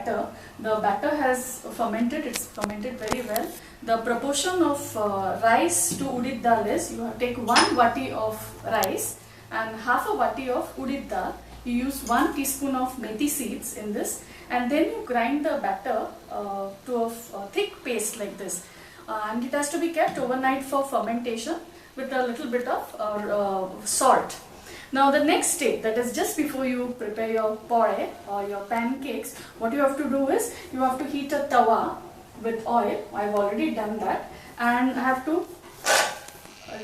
batter. The batter has fermented, it's fermented very well. The proportion of rice to urid dal is, you have to take 1 vati of rice and half a vati of urid dal. You use 1 teaspoon of methi seeds in this, and then you grind the batter to a thick paste like this. And it has to be kept overnight for fermentation with a little bit of salt. Now the next step, that is just before you prepare your porridge or your pancakes, what you have to do is, you have to heat a tawa with oil. I have already done that, and I have to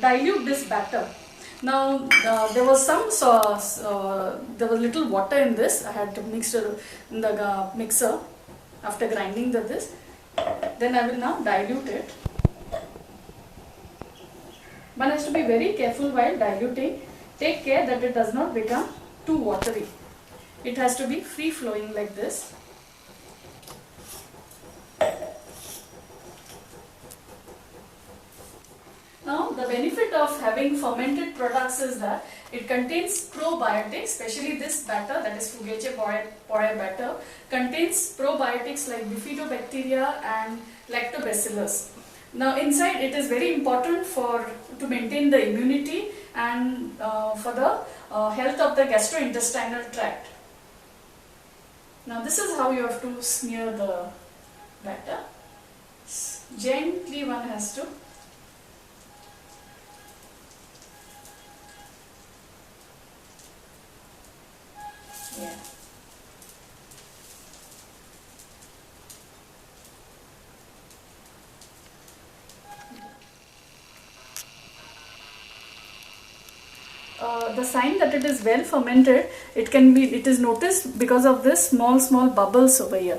dilute this batter. Now there was there was little water in this. I had to mix it in the mixer after grinding this. Then I will now dilute it. One has to be very careful while diluting. Take care that it does not become too watery. It has to be free flowing like this. Now the benefit of having fermented products is that it contains probiotics, especially this batter, that is Fugace porridge batter, contains probiotics like bifidobacteria and lactobacillus. Now inside it is very important to maintain the immunity and for the health of the gastrointestinal tract. Now this is how you have to smear the batter. Gently one has to. Yeah. The sign that it is well fermented, it is noticed because of this small bubbles over here.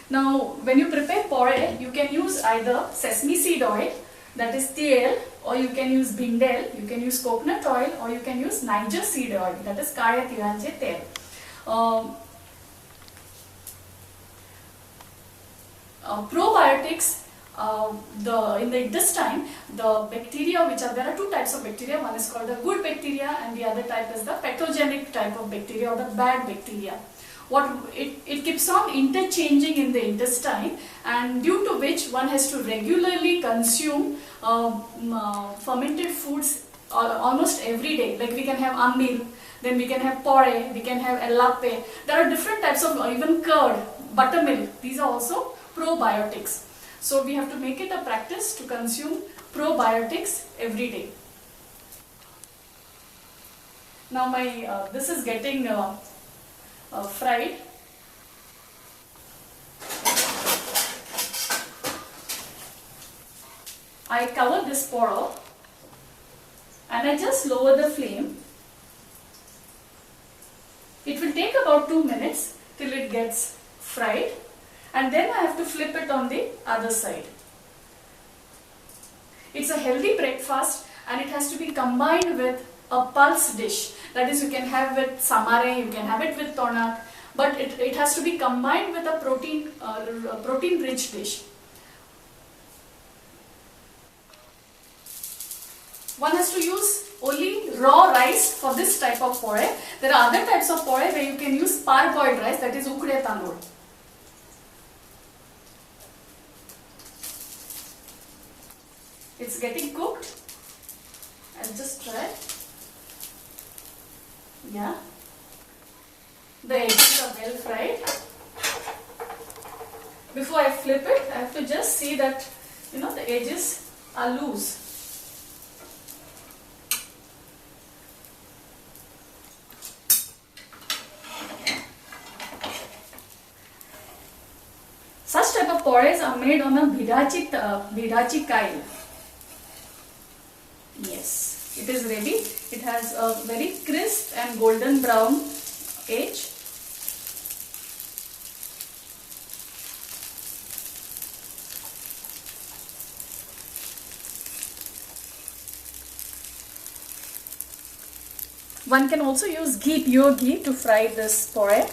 Now when you prepare porridge, you can use either sesame seed oil, that is tel, or you can use bindel, you can use coconut oil, or you can use Niger seed oil, that is Kaya Tiranje tel. Probiotics, in the intestine, the bacteria there are 2 types of bacteria. One is called the good bacteria and the other type is the pathogenic type of bacteria or the bad bacteria. It keeps on interchanging in the intestine, and due to which one has to regularly consume fermented foods almost every day. Like we can have ambil, then we can have porridge, we can have elape. There are different types of even curd, buttermilk. These are also probiotics. So we have to make it a practice to consume probiotics every day. Now this is getting fried. I cover this porridge and I just lower the flame. It will take about 2 minutes till it gets fried, and then I have to flip it on the other side. It's a healthy breakfast and it has to be combined with a pulse dish. That is, you can have with samare, you can have it with tonak, but it has to be combined with a protein rich dish. One has to use only raw rice for this type of porridge. There are other types of porridge where you can use parboiled rice, that is ukde tandoor. It's getting cooked. I'll just try. Yeah. The eggs are well fried. Before I flip it, I have to just see that the edges are loose. Such type of porridge are made on a bhidachi kail. Yes, it is ready. It has a very crisp and golden brown edge. One can also use ghee, pure ghee, to fry this porridge.